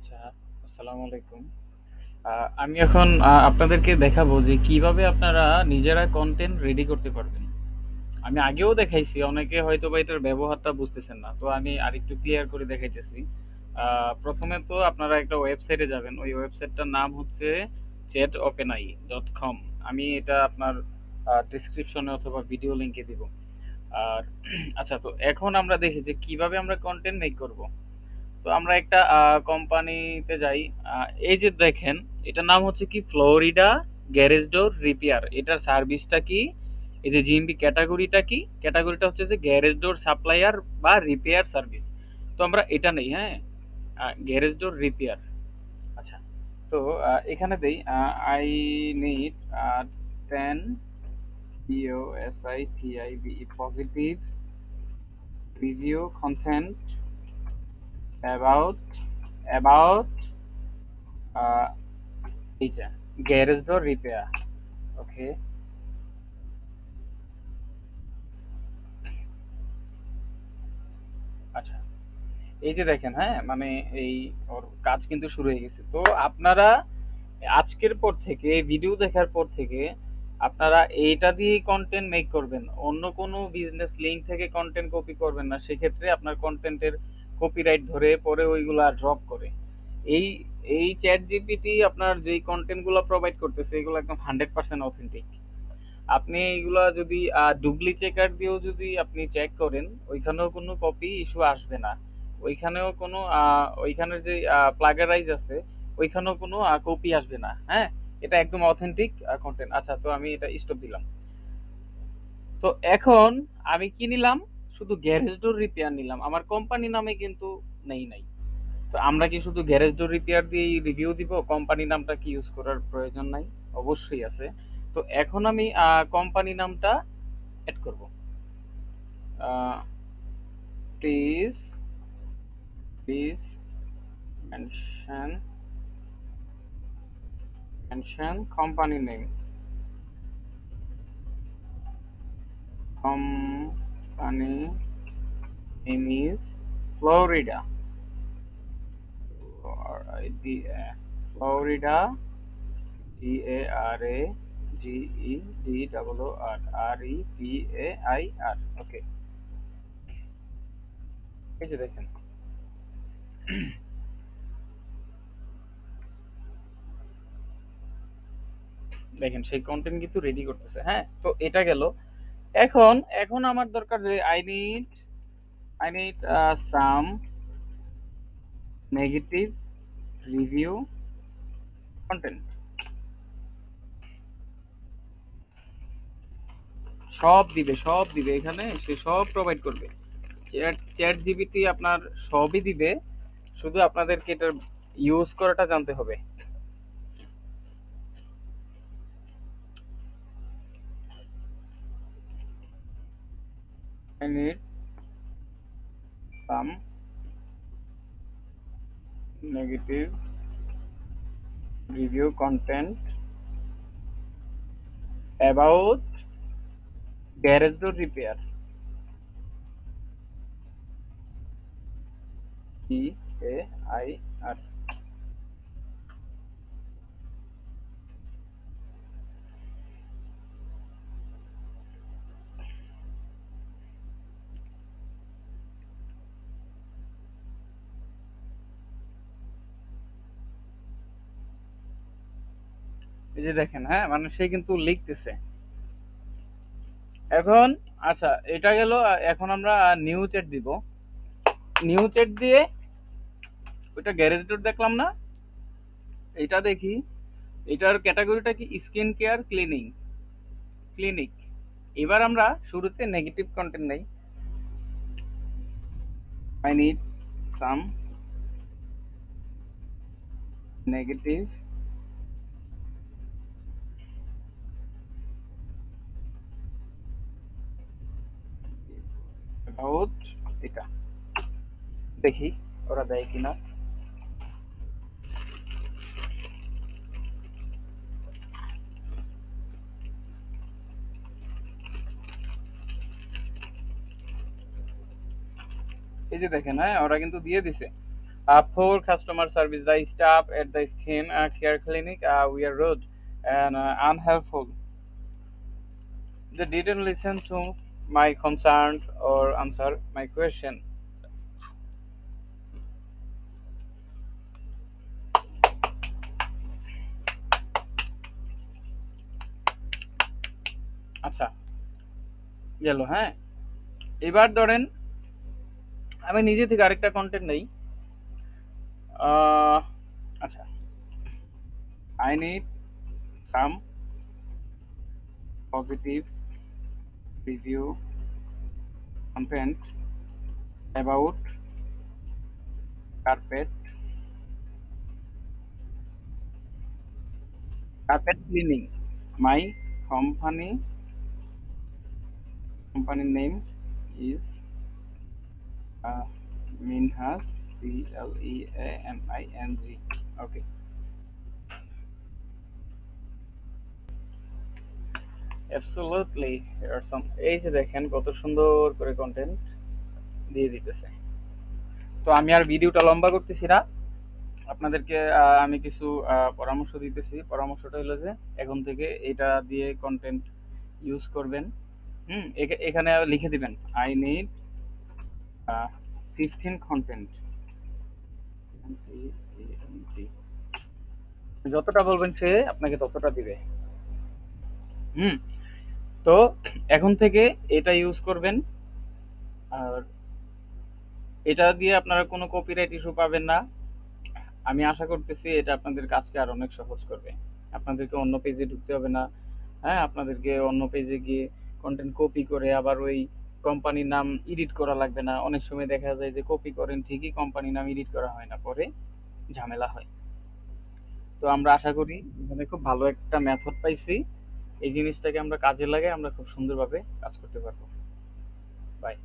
আচ্ছা, আসসালামু আলাইকুম। আমি এখন আপনাদেরকে দেখাবো যে কিভাবে আপনারা নিজেরা কন্টেন্ট রেডি করতে পারবেন। আমি আগেও দেখাইছি, অনেকে হয়তোবা এটার ব্যবহারটা বুঝতেছেন না। তো আমি আরেকটু ক্লিয়ার করে দেখাইতেছি। প্রথমে তো আপনারা একটা ওয়েবসাইটে যাবেন। ওই ওয়েবসাইটটার নাম হচ্ছে chatopenai.com। আমি এটা আপনার ডেসক্রিপশনে অথবা ভিডিও লিংকে দিব। আর আচ্ছা, তো এখন আমরা দেখি যে কিভাবে আমরা কন্টেন্ট মেক করব। তো আমরা একটা কোম্পানিতে যাই। এই যে দেখেন, এটার নাম হচ্ছে কি ফ্লোরিডা গ্যারেজ ডোর রিপেয়ার। এটার সার্ভিসটা কি, এই যে জিএমপি ক্যাটাগরিটা কি, ক্যাটাগরিটা হচ্ছে যে গ্যারেজ ডোর সাপ্লায়ার বা রিপেয়ার সার্ভিস। তো আমরা এটা নেই, হ্যাঁ, গ্যারেজ ডোর রিপেয়ার। আচ্ছা, তো এখানে দেই I need 10 POSITIVE positive review content about about এইটা গ্যারেজ ডোর রিপেয়ার। ওকে। আচ্ছা, এই যে দেখেন, হ্যাঁ, মানে এই ওর কাজ কিন্তু শুরু হয়ে গেছে। তো আপনারা আজকের পর থেকে, ভিডিও দেখার পর থেকে আপনারা এইটা দিয়ে কন্টেন্ট মেক করবেন, অন্য কোনো বিজনেস লিঙ্ক থেকে কন্টেন্ট কপি করবেন না। সেক্ষেত্রে আপনার কন্টেন্টের কপিরাইট ধরে পরে ওইগুলা ড্রপ করে। এই এই চ্যাট জিপিটি আপনার যেই কন্টেন্ট গুলো প্রোভাইড করতেছে এগুলো একদম 100% অথেন্টিক। আপনি এগুলা যদি ডুপ্লি চেকার দিয়েও যদি আপনি চেক করেন, ওইখানেও কোনো কপি ইস্যু আসবে না। ওইখানেও কোনো ওইখানের যে প্লাগারাইজ আছে, ওইখানেও কোনো কপি আসবে না। হ্যাঁ, এটা একদম অথেন্টিক কন্টেন্ট। আচ্ছা, তো আমি এটা স্টপ দিলাম। তো এখন আমি কি নিলাম, শুধু গ্যারেজ ডোর রিপেয়ার নিলাম, আমার কোম্পানি নামে কিন্তু নেই নাই। তো আমরা কি শুধু গ্যারেজ ডোর রিপেয়ার দিয়ে রিভিউ দিব, কোম্পানি নামটা কি ইউজ করার প্রয়োজন নাই? অবশ্যই আছে। তো এখন আমি কোম্পানি নামটা এড করব। Please please mention mention company name. Company name is Florida. Florida, GARAGEDRREPAIR। ওকে, এই যে দেখেন, দেখেন সেই কন্টেন্ট কিন্তু রেডি করতেছে। হ্যাঁ, তো এটা গেল। এখন এখন আমার দরকার যে I need some negative review content. সব দিবে এখানে, সে সব প্রোভাইড করবে। চ্যাট জিপিটি আপনার সবই দিবে, শুধু আপনাদেরকে এটা ইউজ করাটা জানতে হবে। I need some negative review content about garage door repair. PAIR। এই যে দেখেন, হ্যাঁ, মানে সে কিন্তু লিখতেছে এখন। আচ্ছা, এটা গেল। এখন আমরা নিউ চ্যাট দিব। নিউ চ্যাট দিয়ে ওইটা গ্যারেজ ডোর দেখলাম না, এটা দেখি। এটার ক্যাটাগরিটা কি, স্কিন কেয়ার ক্লিনিক। এবার আমরা শুরুতে নেগেটিভ কন্টেন্ট নেই। I need some negative about এটা। দেখি ওরা দেয় কিনা। এই যে দেখেন, হ্যাঁ, ওরা কিন্তু দিয়ে দিছে। Poor customer service. The staff at the skin care clinic were rude and unhelpful. They didn't listen to my concerns or answer my question. আচ্ছা, গেল, হ্যাঁ। এবার ধরেন আমি নিজে থেকে আরেকটা কন্টেন্ট নেই। আহ, আচ্ছা, I need some positive review content about carpet carpet cleaning. My company company name is uh, Minhas, Cleaning. Okay, absolutely. Here are some, এই যে দেখেন কত সুন্দর করে কন্টেন্ট দিয়ে দিতেছে। তো আমি আর ভিডিওটা লম্বা করতেছি না, আপনাদেরকে আমি কিছু পরামর্শ দিতেছি। পরামর্শটা হলো যে এখন থেকে এটা দিয়ে কন্টেন্ট ইউজ করবেন। এখানে লিখে দিবেন আই নিড 15 কন্টেন্ট, যতটা বলবেন সে আপনাকে ততটা দিবে। হুম তো এখন থেকে এটা ইউজ করবেন। আর এটা দিয়ে আপনারা কোনো কপিরাইট ইস্যু পাবেন না। আমি আশা করতেছি এটা আপনাদের কাজকে আর অনেক সহজ করবে। আপনাদেরকে অন্য পেজে ঢুকতে হবে না। হ্যাঁ, আপনাদেরকে অন্য পেজে গিয়ে কন্টেন্ট কপি করে আবার ওই কোম্পানির নাম এডিট করা লাগবে না। অনেক সময় দেখা যায় যে কপি করেন ঠিকই, কোম্পানির নাম এডিট করা হয় না, পরে ঝামেলা হয়। তো আমরা আশা করি এখানে খুব ভালো একটা মেথড পাইছি। এই জিনিসটাকে আমরা কাজে লাগাই আমরা খুব সুন্দরভাবে কাজ করতে পারবো। বাই।